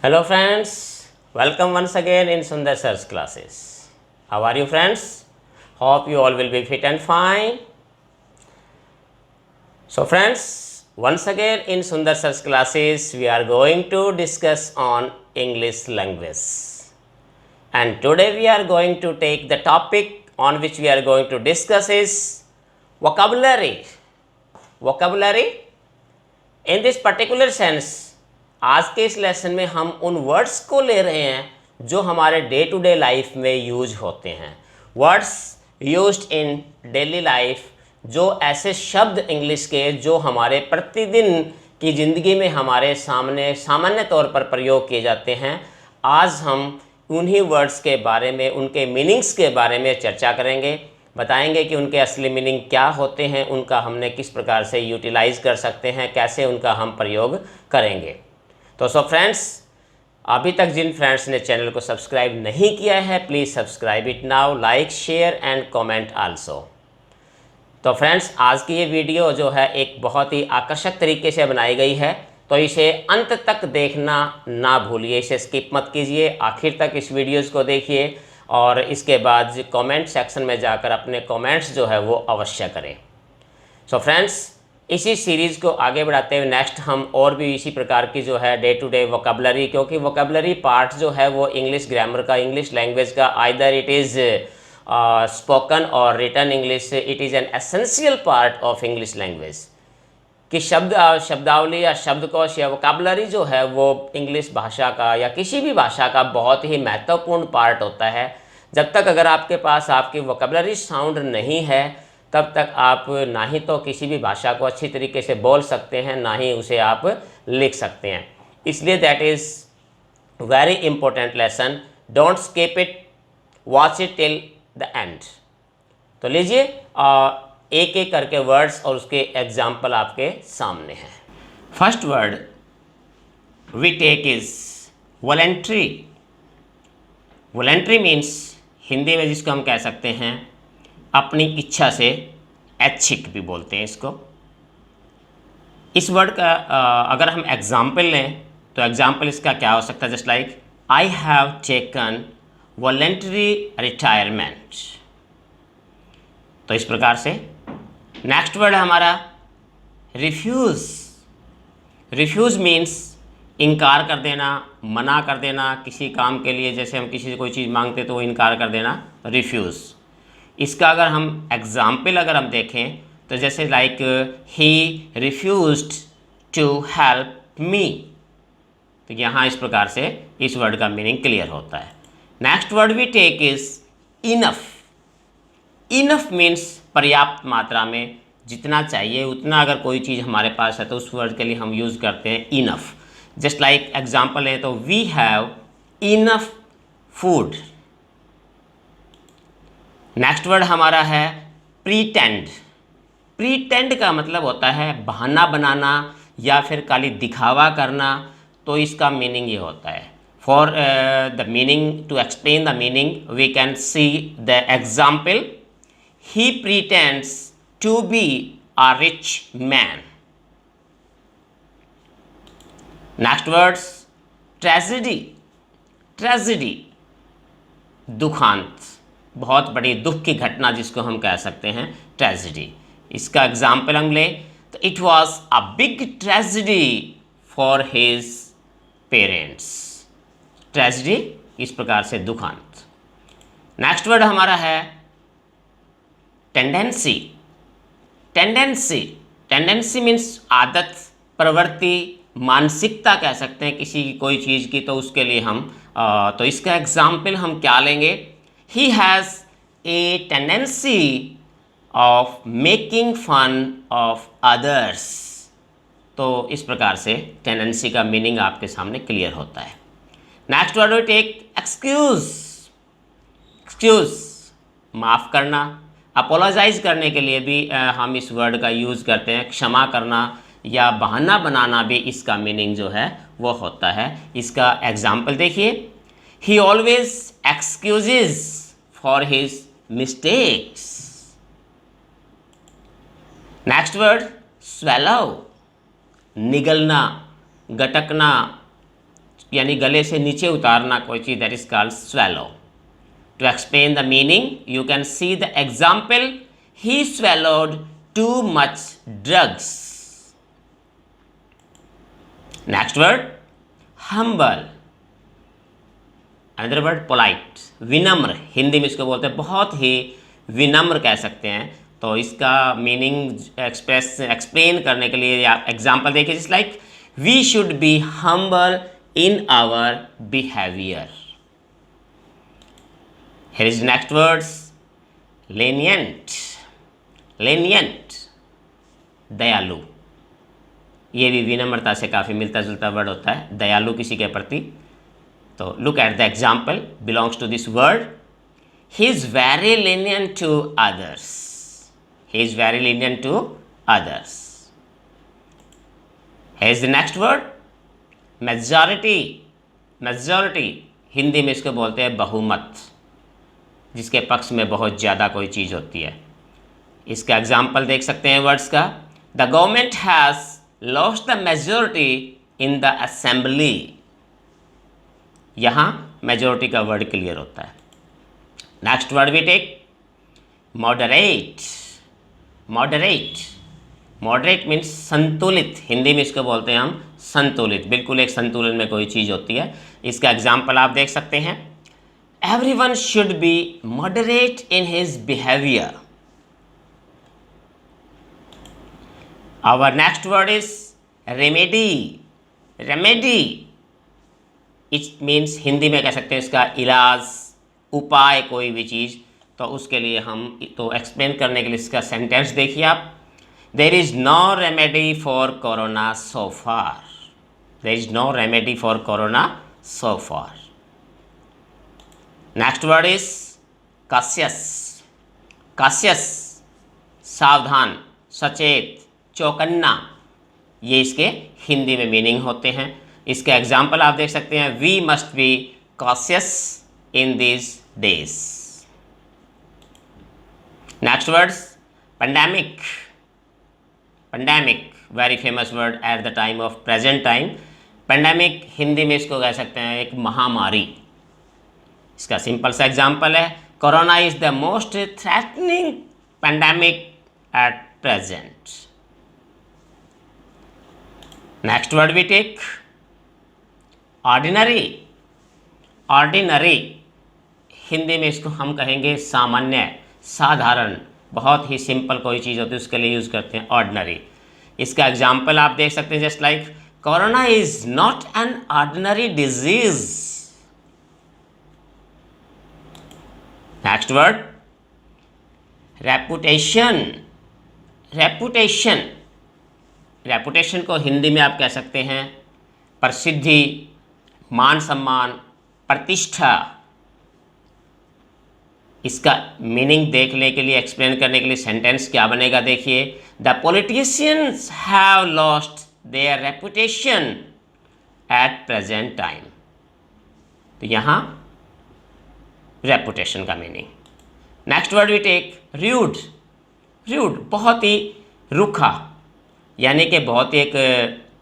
Hello friends, welcome once again in Sundar Sir's classes. How are you friends? Hope you all will be fit and fine. So friends, once again in Sundar Sir's classes we are going to discuss on English language. And today we are going to take the topic on which we are going to discuss is vocabulary. Vocabulary in this particular sense आज के इस lesson में हम उन words को ले रहे हैं जो हमारे डे टू डे लाइफ में यूज होते हैं। Words used in daily life, जो ऐसे शब्द इंग्लिश के जो हमारे प्रतिदिन की ज़िंदगी में हमारे सामने सामान्य तौर पर प्रयोग किए जाते हैं। आज हम उन्हीं वर्ड्स के बारे में, उनके मीनिंग्स के बारे में चर्चा करेंगे, बताएंगे कि उनके असली मीनिंग क्या होते हैं, उनका हमने किस प्रकार से यूटिलाइज़ कर सकते हैं, कैसे उनका हम प्रयोग करेंगे। तो सो फ्रेंड्स, अभी तक जिन फ्रेंड्स ने चैनल को सब्सक्राइब नहीं किया है please subscribe it now, like share and comment also. तो फ्रेंड्स, आज की ये वीडियो जो है एक बहुत ही आकर्षक तरीके से बनाई गई है, तो इसे अंत तक देखना ना भूलिए, इसे स्किप मत कीजिए, आखिर तक इस वीडियोज़ को देखिए और इसके बाद कमेंट सेक्शन में जाकर अपने कमेंट्स जो है वो अवश्य करें। सो फ्रेंड्स, इसी सीरीज़ को आगे बढ़ाते हुए नेक्स्ट हम और भी इसी प्रकार की जो है डे टू डे वोकेबलरी, क्योंकि वोकेबलरी पार्ट जो है वो इंग्लिश ग्रामर का, इंग्लिश लैंग्वेज का, आइदर इट इज़ स्पोकन और written English, it is an essential part of English language कि शब्दावली या शब्दकोश या वोकेबलरी जो है वो इंग्लिश भाषा का या किसी भी भाषा का बहुत ही महत्वपूर्ण पार्ट होता है। जब तक अगर आपके पास आपकी वोकेबलरी साउंड नहीं है तब तक आप ना ही तो किसी भी भाषा को अच्छी तरीके से बोल सकते हैं, ना ही उसे आप लिख सकते हैं। इसलिए that is very important lesson, don't skip it, watch it till the end. तो लीजिए एक एक करके वर्ड्स और उसके एग्जाम्पल आपके सामने हैं। First word we take is voluntary. Voluntary means Hindi में जिसको हम कह सकते हैं अपनी इच्छा से, ऐच्छिक भी बोलते हैं इसको। इस वर्ड का अगर हम एग्जाम्पल लें तो एग्जाम्पल इसका क्या हो सकता है? Just like I have taken voluntary retirement. तो इस प्रकार से नेक्स्ट वर्ड है हमारा रिफ्यूज़। रिफ्यूज़ मीन्स इनकार कर देना, मना कर देना किसी काम के लिए, जैसे हम किसी से कोई चीज़ मांगते तो वो इनकार कर देना, रिफ्यूज़। इसका अगर हम एग्जाम्पल अगर हम देखें तो जैसे like he refused to help me, तो यहाँ इस प्रकार से इस वर्ड का मीनिंग क्लियर होता है। Next word we take is enough. Enough means पर्याप्त मात्रा में, जितना चाहिए उतना अगर कोई चीज़ हमारे पास है तो उस वर्ड के लिए हम यूज़ करते हैं इनफ। जस्ट लाइक एग्जाम्पल है तो we have enough food. Next word हमारा है प्रीटेंड। प्रीटेंड का मतलब होता है बहाना बनाना या फिर खाली दिखावा करना, तो इसका मीनिंग ये होता है। For the meaning, to explain the meaning we can see the example, he pretends to be a rich man. Next words tragedy. Tragedy दुखांत, बहुत बड़ी दुख की घटना जिसको हम कह सकते हैं ट्रेजिडी। इसका एग्जाम्पल हम लें तो it was a big tragedy for his parents. Tragedy इस प्रकार से दुखांत। नेक्स्ट वर्ड हमारा है टेंडेंसी। टेंडेंसी, टेंडेंसी मीन्स आदत, प्रवृत्ति, मानसिकता कह सकते हैं किसी की कोई चीज़ की, तो उसके लिए हम तो इसका एग्जाम्पल हम क्या लेंगे? He has a tendency of making fun of others. तो इस प्रकार से टेंडेंसी का मीनिंग आपके सामने क्लियर होता है। Next word we take excuse. Excuse माफ़ करना, अपोलोजाइज़ करने के लिए भी हम इस वर्ड का यूज़ करते हैं। क्षमा करना या बहाना बनाना भी इसका मीनिंग जो है वो होता है। इसका एग्जाम्पल देखिए, he always excuses for his mistakes. Next word swallow, निगलना, गटकना, यानी गले से नीचे उतारना कोई चीज़, that is called swallow. To explain the meaning, you can see the example. He swallowed too much drugs. Next word, humble. Another word, polite. विनम्र, हिंदी में इसको बोलते हैं बहुत ही विनम्र कह सकते हैं. तो इसका मीनिंग एक्सप्लेन करने के लिए आप एग्जाम्पल देखिए. Just like we should be humble in our behavior. Here is next words, lenient. Lenient, दयालु. ये भी विनम्रता से काफ़ी मिलता जुलता वर्ड होता है, दयालु किसी के प्रति. तो look at the example belongs to this word. He is very lenient to others. He is very lenient to others. Here is the next word, majority. Majority Hindi में इसको बोलते हैं बहुमत, जिसके पक्ष में बहुत ज़्यादा कोई चीज़ होती है. इसका एग्जाम्पल देख सकते हैं वर्ड्स का. The government has lost the majority in the assembly. यहाँ मेजॉरिटी का वर्ड क्लियर होता है. Next word we take moderate. Moderate, moderate means संतुलित. हिंदी में इसको बोलते हैं हम संतुलित. बिल्कुल एक संतुलन में कोई चीज़ होती है. इसका एग्जाम्पल आप देख सकते हैं. Everyone should be moderate in his behaviour. Our next word is remedy. Remedy it means Hindi में कह सकते हैं इसका इलाज, उपाय, कोई भी चीज़. तो उसके लिए हम तो एक्सप्लेन करने के लिए इसका सेंटेंस देखिए आप. There is no remedy for corona so far. There is no remedy for corona so far. Next word is cautious. Cautious, सावधान, सचेत, चौकन्ना. ये इसके हिंदी में मीनिंग होते हैं. इसके एग्जाम्पल आप देख सकते हैं. We must be cautious in these days. Next words, pandemic. Pandemic, very famous word at the time of present time. Pandemic Hindi में इसको कह सकते हैं एक महामारी. इसका सिंपल सा एग्जाम्पल है. Corona is the most threatening pandemic at present. Next word we take ordinary. Ordinary Hindi में इसको हम कहेंगे सामान्य, साधारण, बहुत ही सिंपल कोई चीज़ होती है उसके लिए यूज़ करते हैं ऑर्डिनरी. इसका एग्जाम्पल आप देख सकते हैं. Just like corona is not an ordinary disease. Next word reputation. Reputation, reputation को हिंदी में आप कह सकते हैं प्रसिद्धि, मान सम्मान, प्रतिष्ठा. इसका मीनिंग देखने के लिए, एक्सप्लेन करने के लिए सेंटेंस क्या बनेगा देखिए. The politicians have lost their reputation at present time. तो यहाँ रेपुटेशन का meaning. Next word we take rude. Rude बहुत ही रूखा, यानी कि बहुत ही एक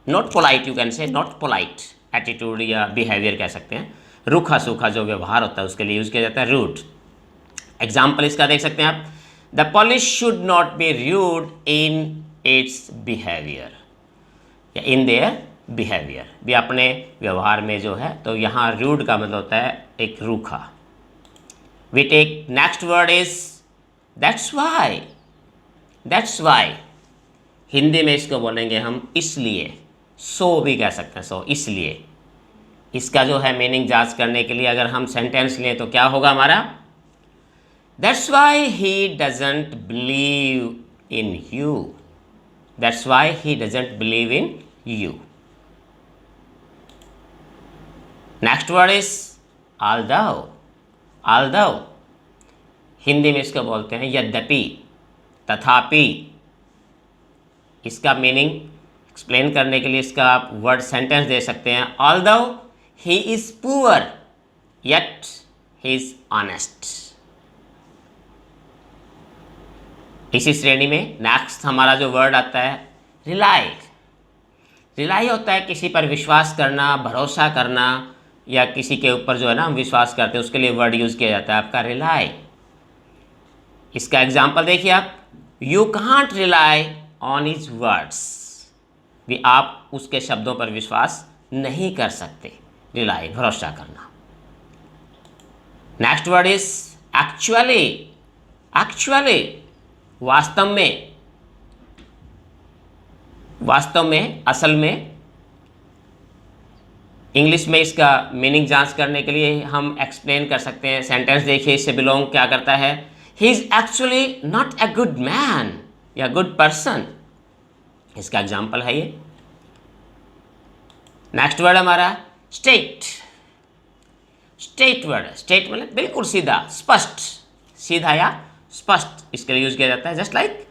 not polite, you can say not polite attitude या बिहेवियर कह सकते हैं. रूखा सूखा जो व्यवहार होता है उसके लिए यूज़ किया जाता है र्यूड. एग्जाम्पल इसका देख सकते हैं आप. The police should not be rude in its behaviour, या इन देयर बिहेवियर भी, अपने व्यवहार में जो है. तो यहाँ रूड का मतलब होता है एक रूखा. We take next word is that's why. That's why Hindi में इसको बोलेंगे हम इसलिए. सो भी कह सकते हैं, सो इसलिए. इसका जो है मीनिंग जांच करने के लिए अगर हम सेंटेंस लें तो क्या होगा हमारा. That's why he doesn't believe in you. That's why he doesn't believe in you. Next word is although. Although Hindi में इसको बोलते हैं यद्यपि, तथापि. इसका मीनिंग एक्सप्लेन करने के लिए इसका आप वर्ड सेंटेंस दे सकते हैं. Although he is poor, yet he is honest. इसी श्रेणी में नेक्स्ट हमारा जो वर्ड आता है रिलाई. रिलाई होता है किसी पर विश्वास करना, भरोसा करना, या किसी के ऊपर जो है ना हम विश्वास करते हैं उसके लिए वर्ड यूज़ किया जाता है आपका रिलाई। इसका एग्जाम्पल देखिए आप, you can't rely on his words, भी आप उसके शब्दों पर विश्वास नहीं कर सकते, रिलाई भरोसा करना। Next word is actually. Actually वास्तव में, वास्तव में, असल में। इंग्लिश में इसका मीनिंग जांच करने के लिए हम एक्सप्लेन कर सकते हैं। सेंटेंस देखिए, इससे बिलोंग क्या करता है, he is actually not a good man या गुड पर्सन। इसका एग्जाम्पल है ये। नेक्स्ट वर्ड हमारा स्टेट। स्टेट वर्ड, स्टेट मतलब बिल्कुल सीधा, स्पष्ट, सीधा या स्पष्ट, इसके लिए यूज किया जाता है। Just like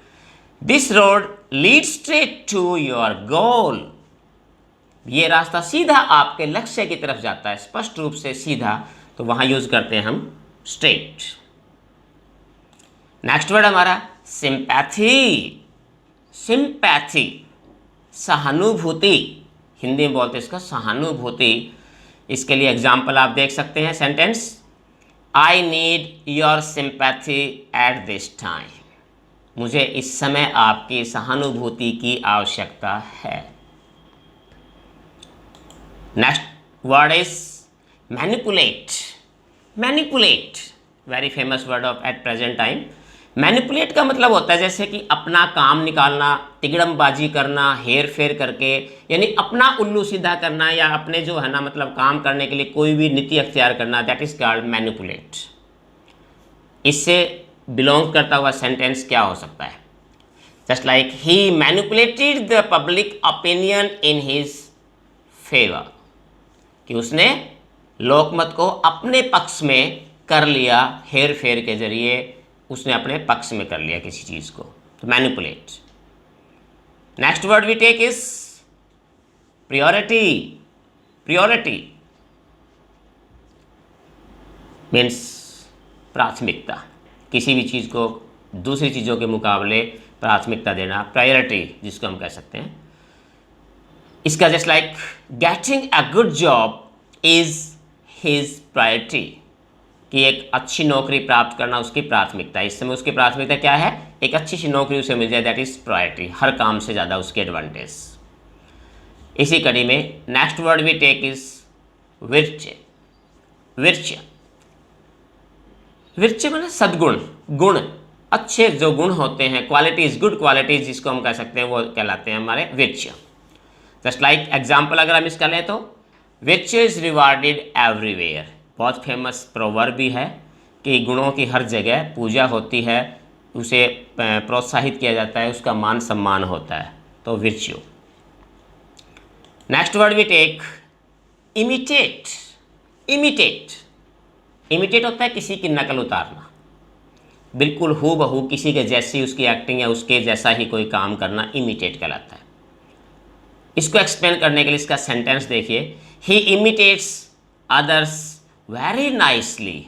this road lead straight to your goal, ये रास्ता सीधा आपके लक्ष्य की तरफ जाता है, स्पष्ट रूप से सीधा, तो वहां यूज करते हैं हम स्ट्रेट। नेक्स्ट वर्ड हमारा सिंपैथी। सिंपैथी सहानुभूति, हिंदी में बोलते हैं इसका सहानुभूति। इसके लिए एग्जाम्पल आप देख सकते हैं। Sentence, I need your sympathy at this time, मुझे इस समय आपकी सहानुभूति की आवश्यकता है। Next word is manipulate. Manipulate very famous word of eight present time. Manipulate का मतलब होता है जैसे कि अपना काम निकालना, तिगड़मबाजी करना, हेर फेर करके, यानी अपना उल्लू सीधा करना, या अपने जो है ना मतलब काम करने के लिए कोई भी नीति अख्तियार करना, दैट इज कॉल्ड मैनिपुलेट। इससे बिलोंग करता हुआ सेंटेंस क्या हो सकता है, just like he manipulated the public opinion in his favour, कि उसने लोकमत को अपने पक्ष में कर लिया, हेर फेर के जरिए उसने अपने पक्ष में कर लिया किसी चीज को, तो manipulate. Next word we take is priority. Priority means प्राथमिकता, किसी भी चीज को दूसरी चीजों के मुकाबले प्राथमिकता देना, प्रायोरिटी जिसको हम कह सकते हैं। इसका just like getting a good job is his priority, कि एक अच्छी नौकरी प्राप्त करना उसकी प्राथमिकता। इस समय उसकी प्राथमिकता क्या है, एक अच्छी सी नौकरी उसे मिल जाए, दैट इज प्रायोरिटी, हर काम से ज़्यादा उसके एडवांटेज। इसी कड़ी में next word we take is virtue. Virtue, virtue मतलब सद्गुण, गुण, अच्छे जो गुण होते हैं, क्वालिटीज, गुड क्वालिटीज जिसको हम कह सकते हैं, वो कहलाते हैं हमारे विर्च्य। जस्ट लाइक एग्जाम्पल अगर हम इसका लें तो विच इज रिवार्डेड एवरीवेयर, बहुत फेमस प्रोवर्ब भी है कि गुणों की हर जगह पूजा होती है, उसे प्रोत्साहित किया जाता है, उसका मान सम्मान होता है, तो virtue. Next word we take imitate. Imitate, imitate होता है किसी की नकल उतारना, बिल्कुल हूबहू किसी के जैसी उसकी एक्टिंग या उसके जैसा ही कोई काम करना इमिटेट कहलाता है। इसको एक्सप्लेन करने के लिए इसका सेंटेंस देखिए, ही इमिटेट्स अदर्स वेरी नाइसली,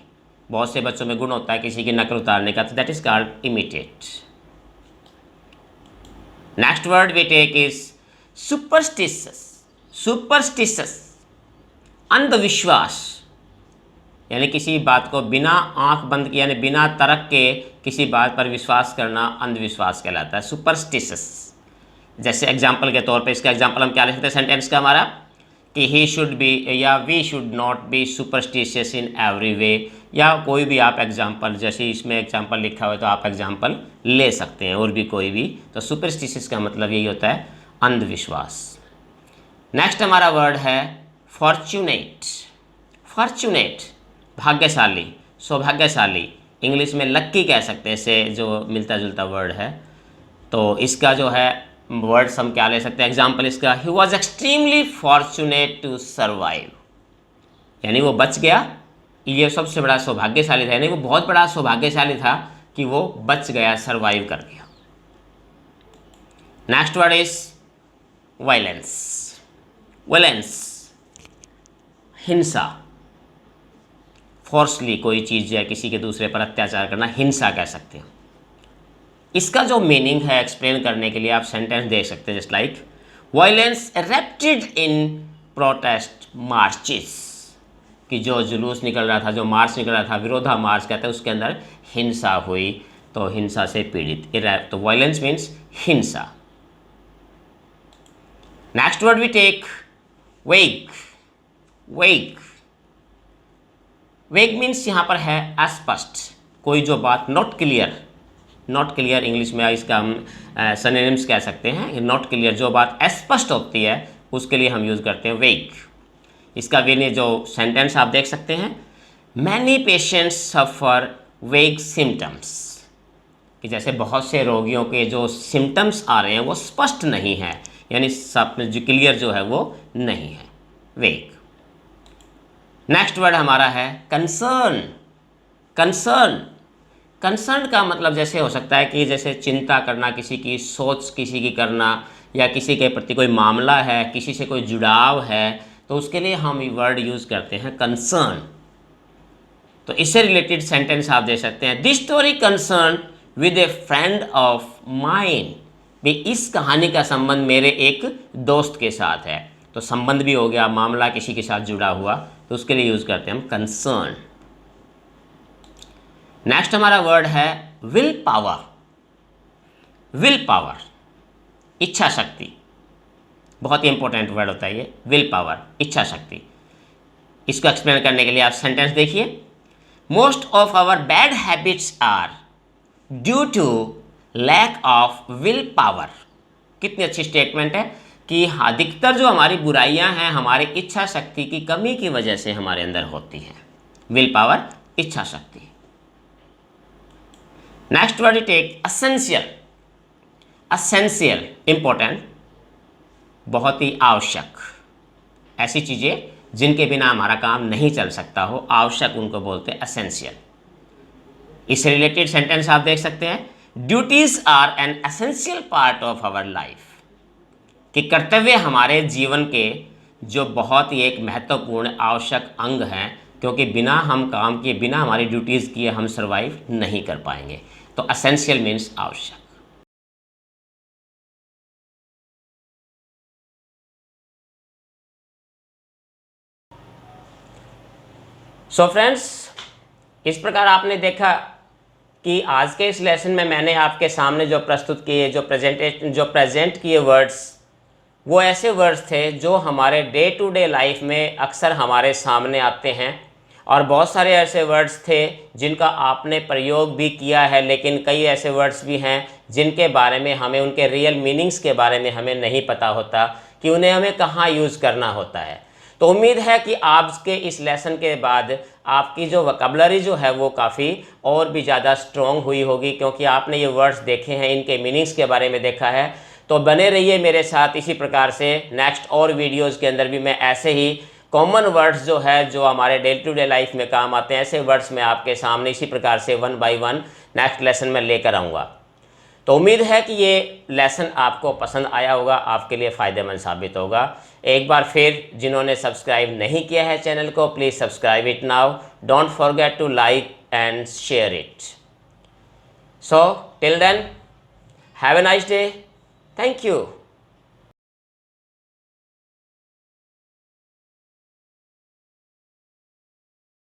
बहुत से बच्चों में गुण होता है किसी की नकल उतारने का, तो that is called imitate. Next word we take is superstitious. Superstitious अंधविश्वास, यानी किसी बात को बिना आंख बंद किए, यानी बिना तरक के किसी बात पर विश्वास करना अंधविश्वास कहलाता है, सुपरस्टिशियस। जैसे एग्जाम्पल के तौर पे इसका एग्जाम्पल हम क्या लिख सकते हैं सेंटेंस का हमारा, कि ही शुड बी या we should not be superstitious in every way, या कोई भी आप एग्जाम्पल, जैसे इसमें एग्जाम्पल लिखा हुआ है तो आप एग्जाम्पल ले सकते हैं और भी कोई भी। तो सुपरस्टिशियस का मतलब यही होता है अंधविश्वास। नेक्स्ट हमारा वर्ड है फॉर्चुनेट। फॉर्चुनेट भाग्यशाली, सौभाग्यशाली, इंग्लिश में लक्की कह सकते हैं, इससे जो मिलता जुलता वर्ड है। तो इसका जो है वर्ड्स हम क्या ले सकते हैं एग्जाम्पल इसका, he was extremely fortunate to survive, यानी वो बच गया, ये सबसे बड़ा सौभाग्यशाली था, यानी वो बहुत बड़ा सौभाग्यशाली था कि वो बच गया, सर्वाइव कर गया। Next word is violence. Violence हिंसा, फोर्सली कोई चीज़ या किसी के दूसरे पर अत्याचार करना हिंसा कह सकते हैं। इसका जो मीनिंग है एक्सप्लेन करने के लिए आप सेंटेंस देख सकते हैं, जस्ट लाइक वायलेंस एरप्टेड इन प्रोटेस्ट मार्चेस, कि जो जुलूस निकल रहा था, जो मार्च निकल रहा था, विरोधा मार्च कहते हैं, उसके अंदर हिंसा हुई, तो हिंसा से पीड़ित। तो वायलेंस मीन्स हिंसा। नेक्स्ट वर्ड वी टेक वेग। वेग, वेग मीन्स यहाँ पर है अस्पष्ट, कोई जो बात not clear. Not clear English में इसका हम सिनोनिम्स कह सकते हैं। नॉट क्लियर, जो बात अस्पष्ट होती है, उसके लिए हम यूज़ करते हैं वेग। इसका भी जो सेंटेंस आप देख सकते हैं, मैनी पेशेंट्स सफ़र वेग सिम्टम्स, कि जैसे बहुत से रोगियों के जो सिम्टम्स आ रहे हैं वो स्पष्ट नहीं है, यानी सब जो क्लियर जो है वो नहीं है, वेग। नेक्स्ट वर्ड हमारा है कंसर्न। कंसर्न, कंसर्न का मतलब जैसे हो सकता है कि जैसे चिंता करना, किसी की सोच किसी की करना, या किसी के प्रति कोई मामला है, किसी से कोई जुड़ाव है, तो उसके लिए हम ये वर्ड यूज़ करते हैं कंसर्न। तो इससे रिलेटेड सेंटेंस आप दे सकते हैं, this story concern with A friend of mine, भी इस कहानी का संबंध मेरे एक दोस्त के साथ है। तो संबंध भी हो गया, मामला किसी के साथ जुड़ा हुआ, तो उसके लिए यूज़ करते हैं हम कंसर्न। नेक्स्ट हमारा वर्ड है विल पावर। विल पावर, इच्छा शक्ति, बहुत ही इंपॉर्टेंट वर्ड होता है ये, विल पावर, इच्छा शक्ति। इसको एक्सप्लेन करने के लिए आप सेंटेंस देखिए, most of our bad habits are due to lack of will power. कितनी अच्छी स्टेटमेंट है कि अधिकतर जो हमारी बुराइयां हैं हमारी इच्छा शक्ति की कमी की वजह से हमारे अंदर होती हैं। विल पावर, इच्छा शक्ति। Next word take essential. Essential, important, बहुत ही आवश्यक, ऐसी चीज़ें जिनके बिना हमारा काम नहीं चल सकता हो, आवश्यक उनको बोलते हैं असेंशियल। इससे रिलेटेड सेंटेंस आप देख सकते हैं, duties are an essential part of our life, कि कर्तव्य हमारे जीवन के जो बहुत ही एक महत्वपूर्ण आवश्यक अंग हैं, क्योंकि बिना हम काम किए, बिना हमारी ड्यूटीज़ किए हम सर्वाइव नहीं कर पाएंगे। तो असेंशियल मीन्स आवश्यक। सो फ्रेंड्स, इस प्रकार आपने देखा कि आज के इस लेसन में मैंने आपके सामने जो प्रस्तुत किए, जो प्रेजेंट किए वर्ड्स, वो ऐसे वर्ड्स थे जो हमारे डे टू डे लाइफ में अक्सर हमारे सामने आते हैं, और बहुत सारे ऐसे वर्ड्स थे जिनका आपने प्रयोग भी किया है, लेकिन कई ऐसे वर्ड्स भी हैं जिनके बारे में हमें, उनके रियल मीनिंग्स के बारे में हमें नहीं पता होता कि उन्हें हमें कहाँ यूज़ करना होता है। तो उम्मीद है कि आज के इस लेसन के बाद आपकी जो वोकैबुलरी जो है वो काफ़ी और भी ज़्यादा स्ट्रॉन्ग हुई होगी, क्योंकि आपने ये वर्ड्स देखे हैं, इनके मीनिंग्स के बारे में देखा है। तो बने रहिए मेरे साथ इसी प्रकार से। नेक्स्ट और वीडियोज़ के अंदर भी मैं ऐसे ही कॉमन वर्ड्स जो है, जो हमारे डे टू डे लाइफ में काम आते हैं, ऐसे वर्ड्स मैं आपके सामने इसी प्रकार से 1 बाय 1 नेक्स्ट लेसन में लेकर आऊँगा। तो उम्मीद है कि ये लेसन आपको पसंद आया होगा, आपके लिए फ़ायदेमंद साबित होगा। एक बार फिर जिन्होंने सब्सक्राइब नहीं किया है चैनल को, please subscribe it now. Don't forget to like and share it. So till then, have a nice day. Thank you.